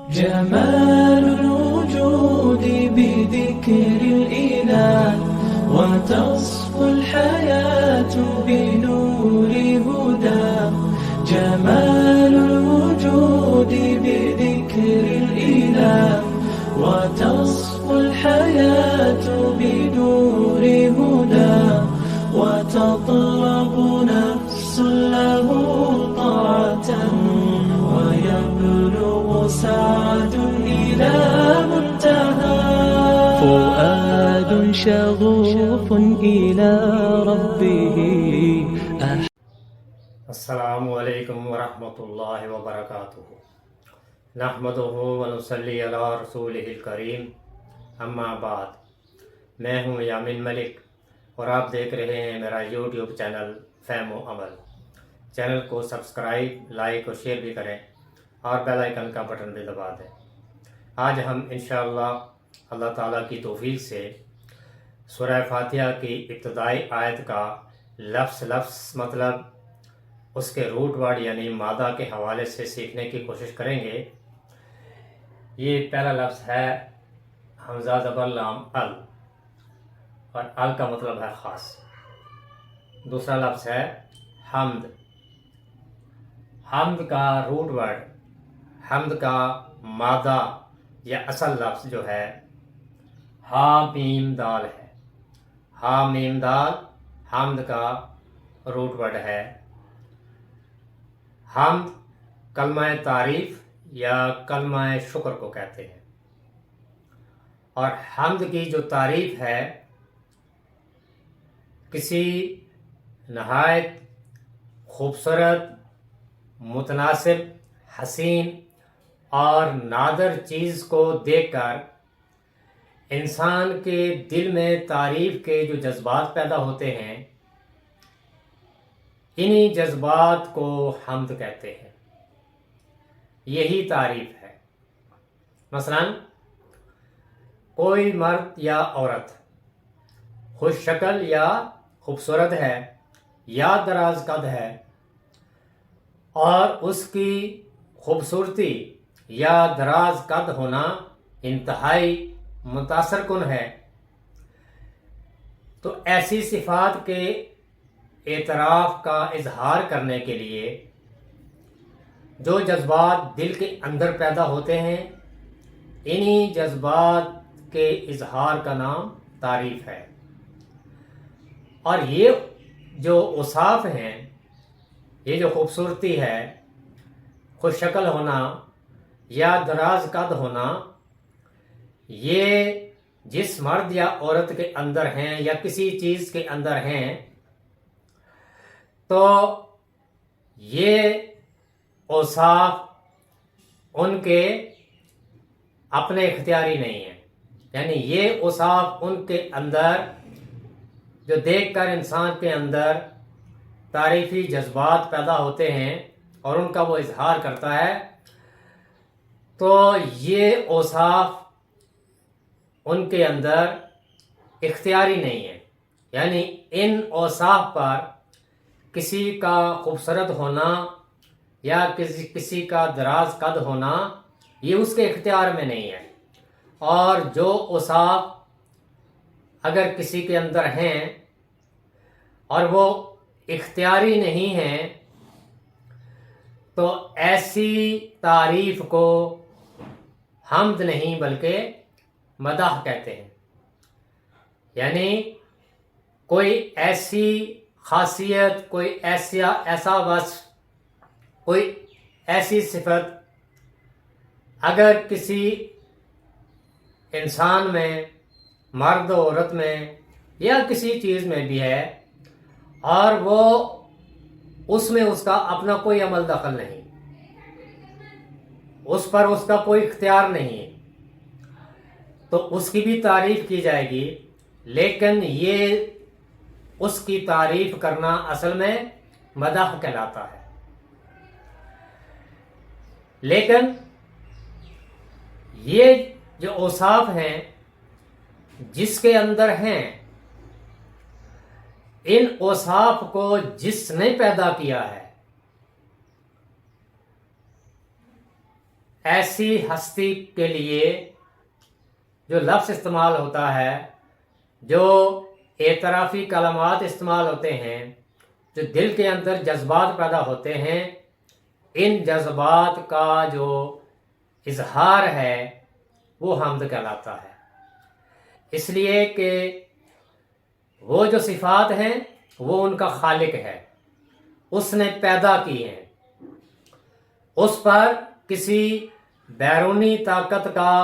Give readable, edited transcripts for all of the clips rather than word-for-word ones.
جمال الوجود بذكر الإله وتصفو الحياة بنور هدى. جمال الوجود بذكر الإله وتصفو الحياة بنور هدى. وتطلب نفس له طاعة ويبلغ سعد إلى منتهى. فؤاد شغوف إلى ربه. السلام علیکم ورحمۃ اللہ وبرکاتہ. نحمدہ ونصلی علی رسولہ الکریم. اما بعد. میں ہوں یامین ملک اور آپ دیکھ رہے ہیں میرا یوٹیوب چینل فہم و عمل. چینل کو سبسکرائب، لائک اور شیئر بھی کریں اور بیل آئیکن کا بٹن بھی دبا دیں. آج ہم انشاءاللہ اللہ تعالیٰ کی توفیق سے سورہ فاتحہ کی ابتدائی آیت کا لفظ مطلب اس کے روٹ ورڈ یعنی مادہ کے حوالے سے سیکھنے کی کوشش کریں گے. یہ پہلا لفظ ہے حمزہ زبر لام ال، اور ال کا مطلب ہے خاص. دوسرا لفظ ہے حمد. حمد کا روٹ ورڈ، حمد کا مادہ یا اصل لفظ جو ہے ہا میم دال ہے. ہا میم دال حمد کا روٹ ورڈ ہے. حمد کلمہ تعریف یا کلمہ شکر کو کہتے ہیں، اور حمد کی جو تعریف ہے کسی نہایت خوبصورت، متناسب، حسین اور نادر چیز کو دیکھ کر انسان کے دل میں تعریف کے جو جذبات پیدا ہوتے ہیں، انہی جذبات کو حمد کہتے ہیں. یہی تعریف ہے. مثلا کوئی مرد یا عورت خوش شکل یا خوبصورت ہے یا دراز قد ہے، اور اس کی خوبصورتی یا دراز قد ہونا انتہائی متاثر کن ہے، تو ایسی صفات کے اعتراف کا اظہار کرنے کے لیے جو جذبات دل کے اندر پیدا ہوتے ہیں، انہی جذبات کے اظہار کا نام تعریف ہے. اور یہ جو اوصاف ہیں، یہ جو خوبصورتی ہے، خوش شکل ہونا یا دراز قد ہونا، یہ جس مرد یا عورت کے اندر ہیں یا کسی چیز کے اندر ہیں، تو یہ اوصاف ان کے اپنے اختیاری نہیں ہیں. یعنی یہ اوصاف ان کے اندر جو دیکھ کر انسان کے اندر تعریفی جذبات پیدا ہوتے ہیں اور ان کا وہ اظہار کرتا ہے، تو یہ اوصاف ان کے اندر اختیاری نہیں ہے. یعنی ان اوصاف پر کسی کا خوبصورت ہونا یا کسی کا دراز قد ہونا یہ اس کے اختیار میں نہیں ہے. اور جو اوصاف اگر کسی کے اندر ہیں اور وہ اختیاری نہیں ہیں، تو ایسی تعریف کو حمد نہیں بلکہ مدح کہتے ہیں. یعنی کوئی ایسی خاصیت، کوئی ایسا وصف، کوئی ایسی صفت اگر کسی انسان میں، مرد و عورت میں یا کسی چیز میں بھی ہے، اور وہ اس میں اس کا اپنا کوئی عمل دخل نہیں، اس پر اس کا کوئی اختیار نہیں ہے، تو اس کی بھی تعریف کی جائے گی. لیکن یہ اس کی تعریف کرنا اصل میں مدح کہلاتا ہے. لیکن یہ جو اوصاف ہیں جس کے اندر ہیں، ان اوصاف کو جس نے پیدا کیا ہے، ایسی ہستی کے لیے جو لفظ استعمال ہوتا ہے، جو اعترافی کلمات استعمال ہوتے ہیں، جو دل کے اندر جذبات پیدا ہوتے ہیں، ان جذبات کا جو اظہار ہے وہ حمد کہلاتا ہے۔ اس لیے کہ وہ جو صفات ہیں وہ ان کا خالق ہے، اس نے پیدا کی ہیں، اس پر کسی بیرونی طاقت کا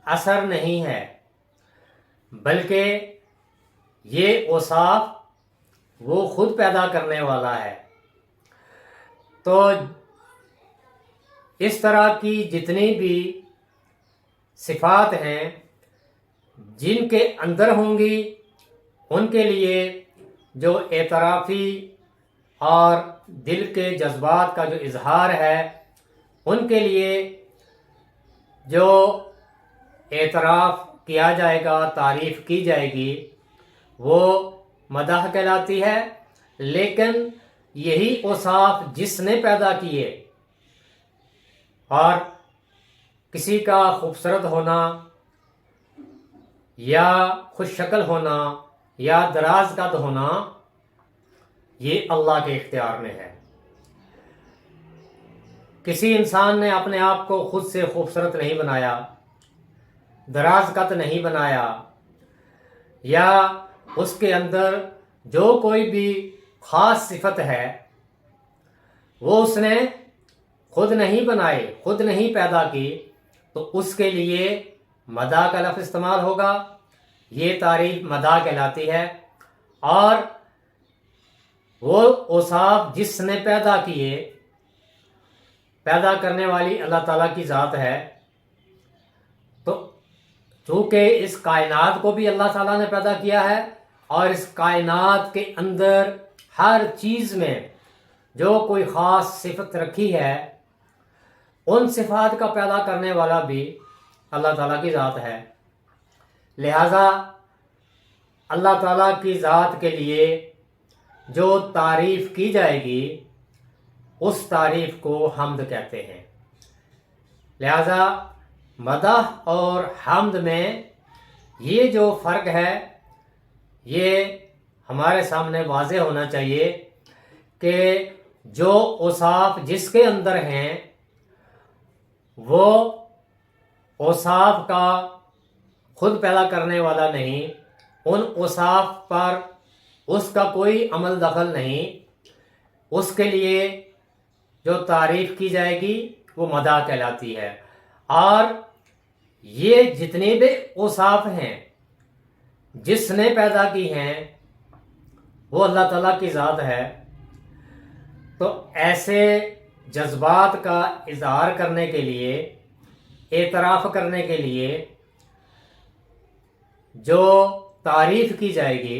اثر نہیں ہے، بلکہ یہ اوصاف وہ خود پیدا کرنے والا ہے۔ تو اس طرح کی جتنی بھی صفات ہیں جن کے اندر ہوں گی، ان کے لیے جو اعترافی اور دل کے جذبات کا جو اظہار ہے، ان کے لیے جو اعتراف کیا جائے گا، تعریف کی جائے گی، وہ مدح کہلاتی ہے۔ لیکن یہی اوصاف جس نے پیدا کیے، اور کسی کا خوبصورت ہونا یا خوش شکل ہونا یا دراز قد ہونا، یہ اللہ کے اختیار میں ہے۔ کسی انسان نے اپنے آپ کو خود سے خوبصورت نہیں بنایا، دراز قد نہیں بنایا، یا اس کے اندر جو کوئی بھی خاص صفت ہے وہ اس نے خود نہیں بنائی، خود نہیں پیدا کی، تو اس کے لیے مدح کا لفظ استعمال ہوگا۔ یہ تعریف مدح کہلاتی ہے۔ اور وہ اوصاف جس نے پیدا کیے، پیدا کرنے والی اللہ تعالیٰ کی ذات ہے، تو چونکہ اس کائنات کو بھی اللہ تعالیٰ نے پیدا کیا ہے، اور اس کائنات کے اندر ہر چیز میں جو کوئی خاص صفت رکھی ہے، ان صفات کا پیدا کرنے والا بھی اللہ تعالیٰ کی ذات ہے۔ لہذا اللہ تعالیٰ کی ذات کے لیے جو تعریف کی جائے گی، اس تعریف کو حمد کہتے ہیں۔ لہذا مدح اور حمد میں یہ جو فرق ہے، یہ ہمارے سامنے واضح ہونا چاہیے کہ جو اوصاف جس کے اندر ہیں، وہ اوصاف کا خود پیدا کرنے والا نہیں، ان اوصاف پر اس کا کوئی عمل دخل نہیں، اس کے لیے جو تعریف کی جائے گی وہ مدح کہلاتی ہے۔ اور یہ جتنے بھی اوصاف ہیں جس نے پیدا کی ہیں، وہ اللہ تعالیٰ کی ذات ہے۔ تو ایسے جذبات کا اظہار کرنے کے لیے، اعتراف کرنے کے لیے جو تعریف کی جائے گی،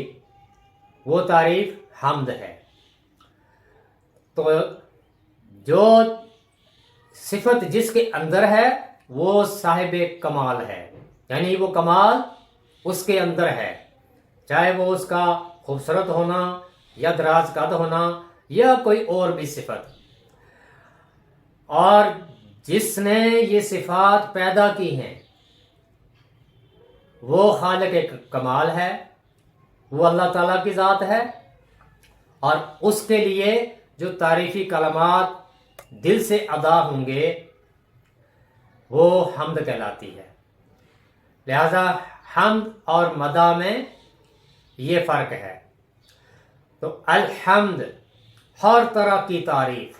وہ تعریف حمد ہے۔ تو جو صفت جس کے اندر ہے وہ صاحب کمال ہے، یعنی وہ کمال اس کے اندر ہے، چاہے وہ اس کا خوبصورت ہونا یا دراز قد ہونا یا کوئی اور بھی صفت۔ اور جس نے یہ صفات پیدا کی ہیں وہ خالق کمال ہے، وہ اللہ تعالیٰ کی ذات ہے، اور اس کے لیے جو تعریفی کلمات دل سے ادا ہوں گے وہ حمد کہلاتی ہے۔ لہذا حمد اور مدح میں یہ فرق ہے۔ تو الحمد ہر طرح کی تعریف،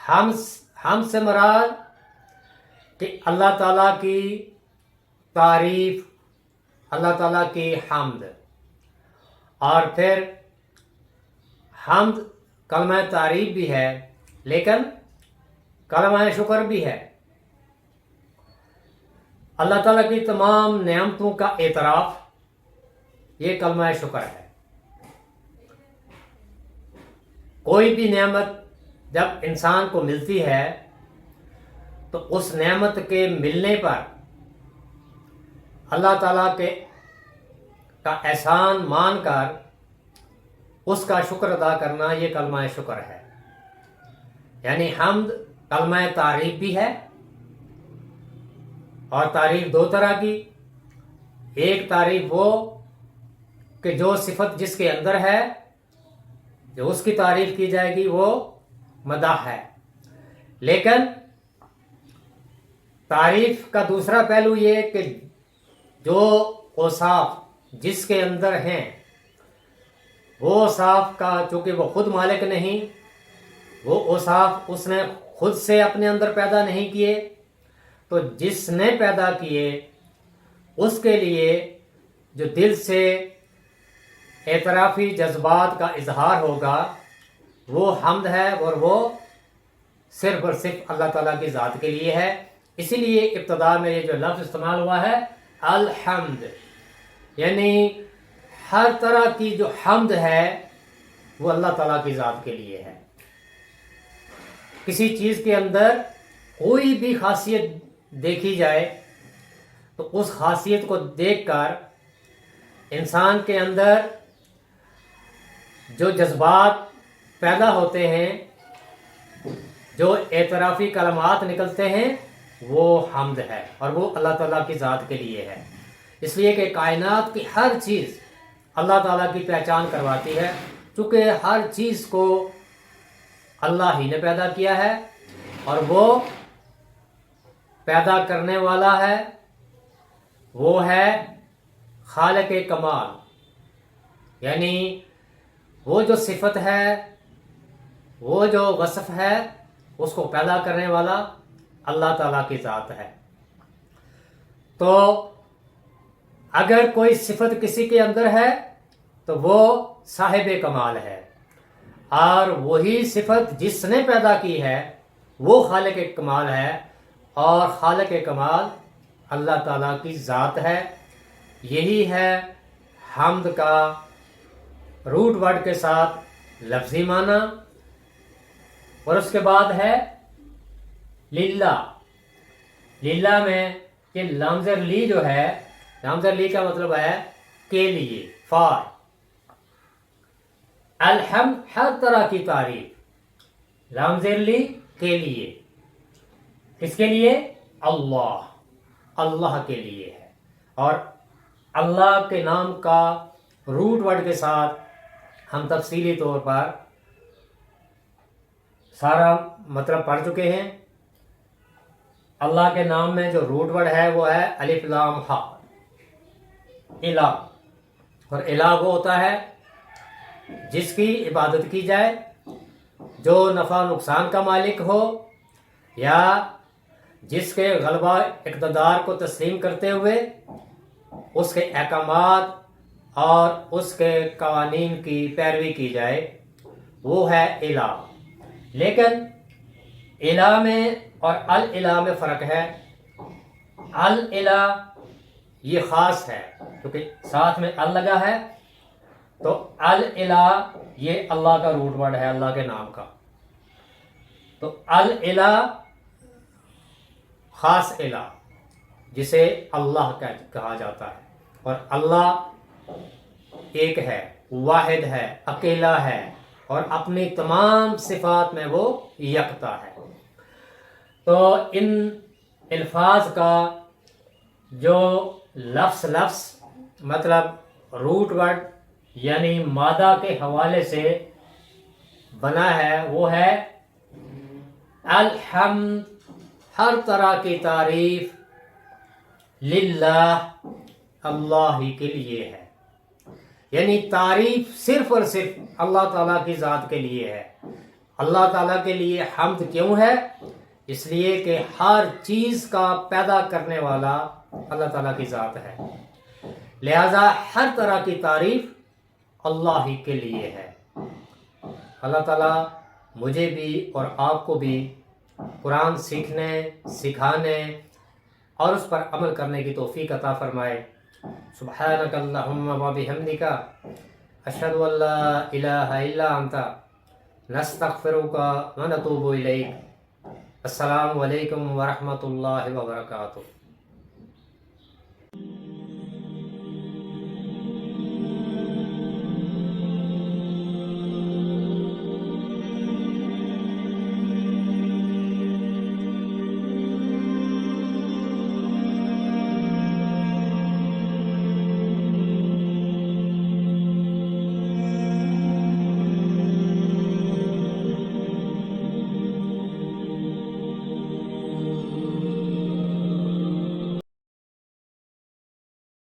حمد سے مراد کہ اللہ تعالیٰ کی تعریف، اللہ تعالیٰ کی حمد، اور پھر حمد کلمہ تعریف بھی ہے لیکن کلمہ شکر بھی ہے۔ اللہ تعالیٰ کی تمام نعمتوں کا اعتراف، یہ کلمہ شکر ہے۔ کوئی بھی نعمت جب انسان کو ملتی ہے تو اس نعمت کے ملنے پر اللہ تعالیٰ کا احسان مان کر اس کا شکر ادا کرنا، یہ کلمہ شکر ہے۔ یعنی حمد کلمہ تعریف بھی ہے، اور تعریف دو طرح کی. ایک تعریف وہ کہ جو صفت جس کے اندر ہے، جو اس کی تعریف کی جائے گی وہ مدح ہے. لیکن تعریف کا دوسرا پہلو یہ کہ جو اوصاف جس کے اندر ہیں، وہ اوصاف کا چونکہ وہ خود مالک نہیں، وہ اوصاف اس نے خود سے اپنے اندر پیدا نہیں کیے، تو جس نے پیدا کیے اس کے لیے جو دل سے اعترافی جذبات کا اظہار ہوگا وہ حمد ہے، اور وہ صرف اور صرف اللہ تعالیٰ کی ذات کے لیے ہے. اسی لیے ابتدا میں یہ جو لفظ استعمال ہوا ہے الحمد، یعنی ہر طرح کی جو حمد ہے وہ اللہ تعالیٰ کی ذات کے لیے ہے. کسی چیز کے اندر کوئی بھی خاصیت دیکھی جائے تو اس خاصیت کو دیکھ کر انسان کے اندر جو جذبات پیدا ہوتے ہیں، جو اعترافی کلمات نکلتے ہیں، وہ حمد ہے، اور وہ اللہ تعالیٰ کی ذات کے لیے ہے. اس لیے کہ کائنات کی ہر چیز اللہ تعالیٰ کی پہچان کرواتی ہے، چونکہ ہر چیز کو اللہ ہی نے پیدا کیا ہے، اور وہ پیدا کرنے والا ہے، وہ ہے خالق کمال. یعنی وہ جو صفت ہے، وہ جو وصف ہے، اس کو پیدا کرنے والا اللہ تعالیٰ کی ذات ہے. تو اگر کوئی صفت کسی کے اندر ہے تو وہ صاحب کمال ہے، اور وہی صفت جس نے پیدا کی ہے وہ خالق کمال ہے، اور خالق کمال اللہ تعالیٰ کی ذات ہے. یہی ہے حمد کا روٹ ورڈ کے ساتھ لفظی معنی. اور اس کے بعد ہے للہ. للہ میں کہ لامزر لی جو ہے، لامزر لی کا مطلب ہے کے لیے، فار. الحمد ہر طرح کی تعریف، لامزر لی کے لیے. کس کے لیے؟ اللہ، اللہ کے لیے ہے. اور اللہ کے نام کا روٹ ورڈ کے ساتھ ہم تفصیلی طور پر سارا مطلب پڑھ چکے ہیں. اللہ کے نام میں جو روٹ ورڈ ہے وہ ہے الف لام ہا، الہ. اور الہ وہ ہوتا ہے جس کی عبادت کی جائے، جو نفع نقصان کا مالک ہو، یا جس کے غلبہ اقتدار کو تسلیم کرتے ہوئے اس کے احکامات اور اس کے قوانین کی پیروی کی جائے، وہ ہے الہ. لیکن الہ میں اور الالہ میں فرق ہے. الالہ یہ خاص ہے کیونکہ ساتھ میں ال لگا ہے، تو الالہ یہ اللہ کا روٹ ورڈ ہے، اللہ کے نام کا. تو الالہ خاص الہ جسے اللہ کہا جاتا ہے. اور اللہ ایک ہے، واحد ہے، اکیلا ہے، اور اپنی تمام صفات میں وہ یکتا ہے. تو ان الفاظ کا جو لفظ مطلب روٹ ورڈ یعنی مادہ کے حوالے سے بنا ہے وہ ہے الحمد، ہر طرح کی تعریف للہ، اللہ ہی کے لیے ہے. یعنی تعریف صرف اور صرف اللہ تعالیٰ کی ذات کے لیے ہے. اللہ تعالیٰ کے لیے حمد کیوں ہے؟ اس لیے کہ ہر چیز کا پیدا کرنے والا اللہ تعالیٰ کی ذات ہے، لہذا ہر طرح کی تعریف اللہ ہی کے لیے ہے. اللہ تعالیٰ مجھے بھی اور آپ کو بھی قرآن سیکھنے، سکھانے اور اس پر عمل کرنے کی توفیق عطا فرمائے. سبحانک اللہم و بحمدک، اشہد ان لا الہ الا انت، نستغفرک و نتوب الیک. السلام علیکم ورحمۃ اللہ وبرکاتہ.